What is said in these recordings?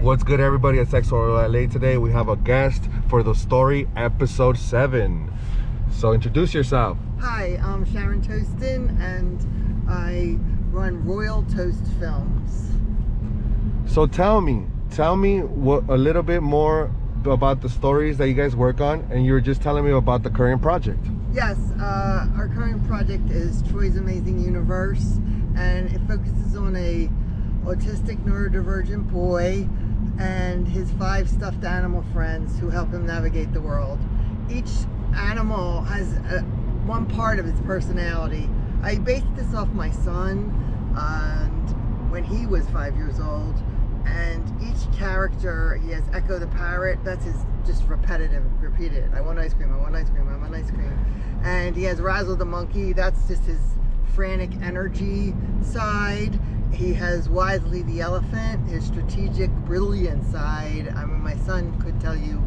What's good, everybody? It's XTOROLA. Today we have a guest for the story episode 7. So introduce yourself. Hi, I'm Sharon Toaston and I run Royal Toast Films. So tell me a little bit more about the stories that you guys work on, and you were just telling me about the current project. Yes, our current project is Troy's Amazing Universe, and it focuses on a autistic neurodivergent boy and his 5 stuffed animal friends who help him navigate the world. Each animal has one part of its personality. I based this off my son and when he was 5 years old, and each character, he has Echo the parrot, that's his just repeated. I want ice cream, I want ice cream, I want ice cream. And he has Razzle the monkey, that's just his frantic energy side. He has Wisely the elephant, his strategic, brilliant side. I mean, my son could tell you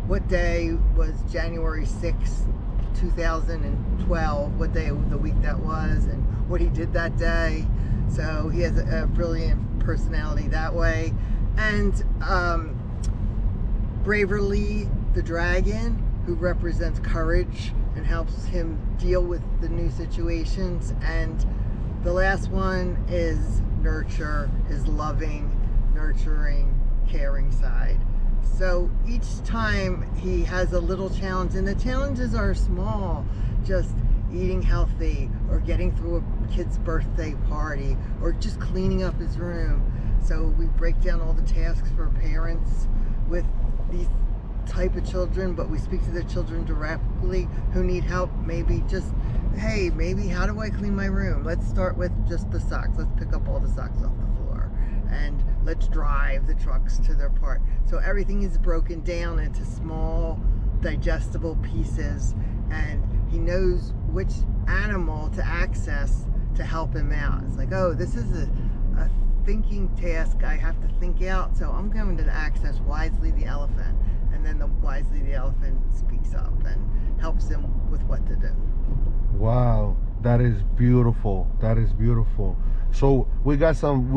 what day was January 6th, 2012, what day of the week that was, and what he did that day. So he has a brilliant personality that way. And Braverly the dragon, who represents courage and helps him deal with the new situations. And the last one is Nurture, his loving, nurturing, caring side. So each time he has a little challenge, and the challenges are small, just eating healthy, or getting through a kid's birthday party, or just cleaning up his room. So we break down all the tasks for parents with these type of children, but we speak to the children directly who need help. Maybe just, hey, maybe how do I clean my room? Let's start with just the socks. Let's pick up all the socks off the floor and let's drive the trucks to their part. So everything is broken down into small digestible pieces, and he knows which animal to access to help him out. It's like, oh, this is a thinking task I have to think out, so I'm going to access Wisely the elephant. And then the Wisely the elephant speaks up and helps him with what to do. Wow, that is beautiful. That is beautiful. So we got some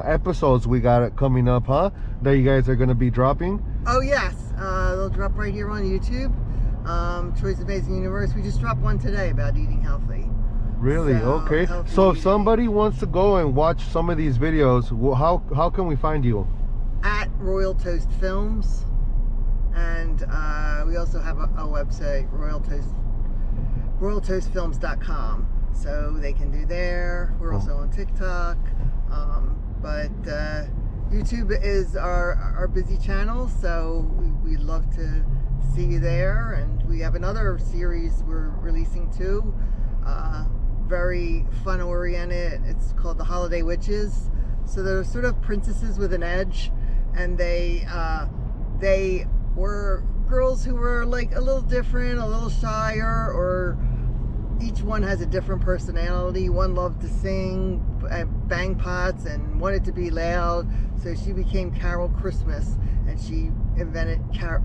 episodes we got coming up, huh? That you guys are gonna be dropping. Oh yes, they'll drop right here on YouTube. Troy's Amazing Universe. We just dropped one today about eating healthy. Really? So, okay. So if somebody wants to go and watch some of these videos, how can we find you? At Royal Toast Films, and we also have a website, royaltoastfilms.com, so they can do there. We're also on TikTok, but YouTube is our busy channel, so we'd love to see you there. And we have another series we're releasing too, very fun oriented. It's called The Holiday Witches. So they're sort of princesses with an edge, and they were girls who were like a little different, a little shyer, or each one has a different personality. One loved to sing, bang pots, and wanted to be loud, so she became Carol Christmas, and she invented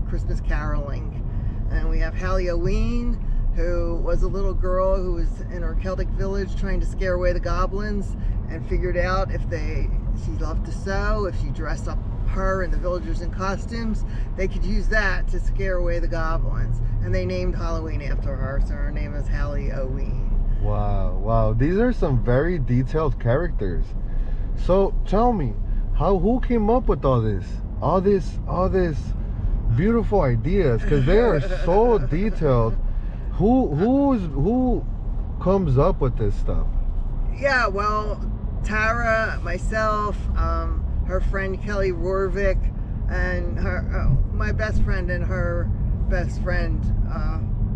Christmas caroling. And we have Halloween, who was a little girl who was in her Celtic village trying to scare away the goblins, and figured out she loved to sew, if she dressed up her and the villagers in costumes, they could use that to scare away the goblins. And they named Halloween after her, so her name is Halloween. Wow. These are some very detailed characters. So tell me, who came up with all this beautiful ideas? Because they are so detailed. Who comes up with this stuff? Yeah, well, Tara, myself, her friend Kelly Rorvik, and my best friend and her best friend.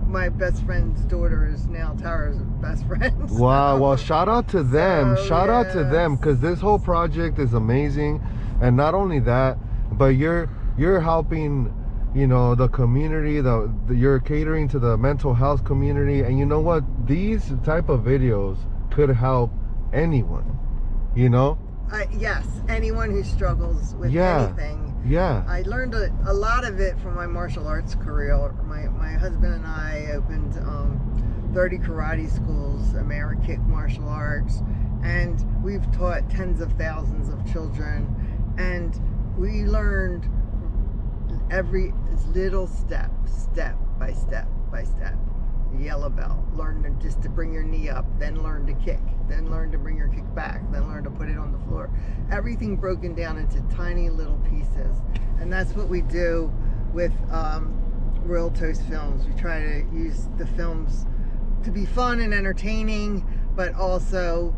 My best friend's daughter is now Tara's best friend. So. Wow, well, shout out to them. Shout out to them, because this whole project is amazing. And not only that, but you're helping, the community, you're catering to the mental health community. And you know what? These type of videos could help anyone, Yes, anyone who struggles with anything. Yeah. I learned a lot of it from my martial arts career. My husband and I opened 30 karate schools, American martial arts, and we've taught tens of thousands of children. And we learned every little step by step. Yellow belt. Learn just to bring your knee up, then learn to kick, then learn to bring your kick back, then learn to put it on the floor. Everything broken down into tiny little pieces. And that's what we do with Royal Toast Films. We try to use the films to be fun and entertaining, but also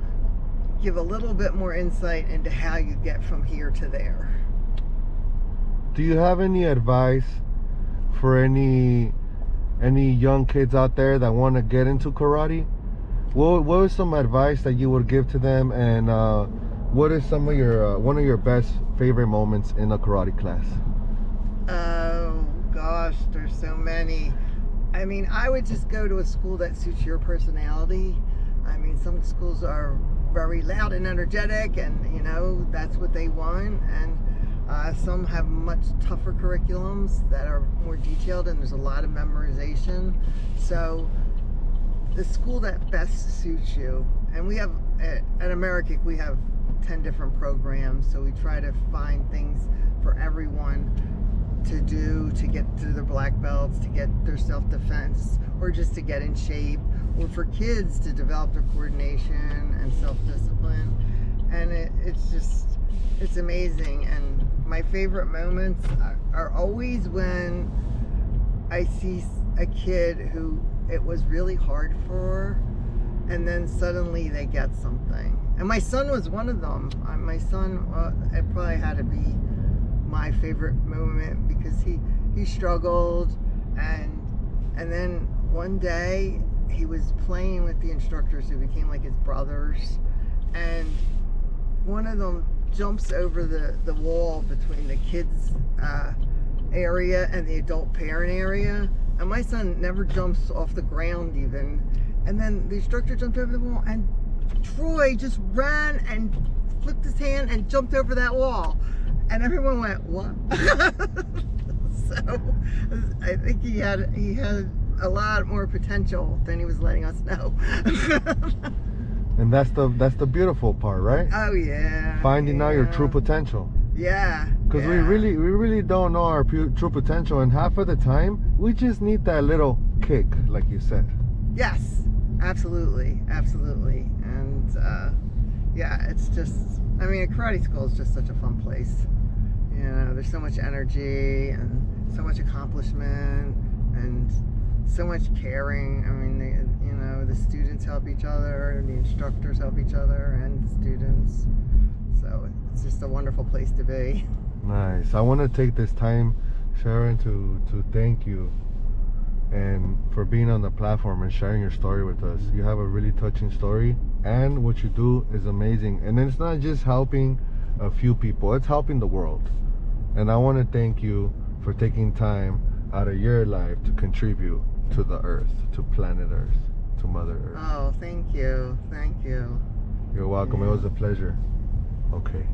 give a little bit more insight into how you get from here to there. Do you have any advice for any young kids out there that want to get into karate? What is some advice that you would give to them, and what is some of your one of your best favorite moments in a karate class? Oh gosh, there's so many. I mean, I would just go to a school that suits your personality. I mean, some schools are very loud and energetic, and you know, that's what they want, and some have much tougher curriculums that are more detailed, and there's a lot of memorization. So the school that best suits you, and we have at American, we have 10 different programs, so we try to find things for everyone to do, to get to their black belts, to get their self-defense, or just to get in shape, or for kids to develop their coordination and self-discipline. And it's amazing. And my favorite moments are always when I see a kid who it was really hard for, and then suddenly they get something. And my son was one of them. My son, it probably had to be my favorite moment, because he struggled, and then one day he was playing with the instructors who became like his brothers, and one of them jumps over the wall between the kids area and the adult parent area, and my son never jumps off the ground even, and then the instructor jumped over the wall, and Troy just ran and flipped his hand and jumped over that wall, and everyone went, what? So I think he had a lot more potential than he was letting us know. And that's the beautiful part, right? Oh yeah. Finding out your true potential. Yeah. Because we really don't know our true potential, and half of the time we just need that little kick, like you said. Yes, absolutely, and yeah, it's just, I mean, a karate school is just such a fun place. You know, there's so much energy and so much accomplishment and so much caring. I mean, you know, the students help each other, the instructors help each other, and the students. So it's just a wonderful place to be. Nice. I want to take this time, Sharon, to thank you and for being on the platform and sharing your story with us. You have a really touching story, and what you do is amazing. And it's not just helping a few people, it's helping the world. And I want to thank you for taking time out of your life to contribute to the earth, to planet Earth, to Mother Earth. Oh, thank you. You're welcome. It was a pleasure. Okay.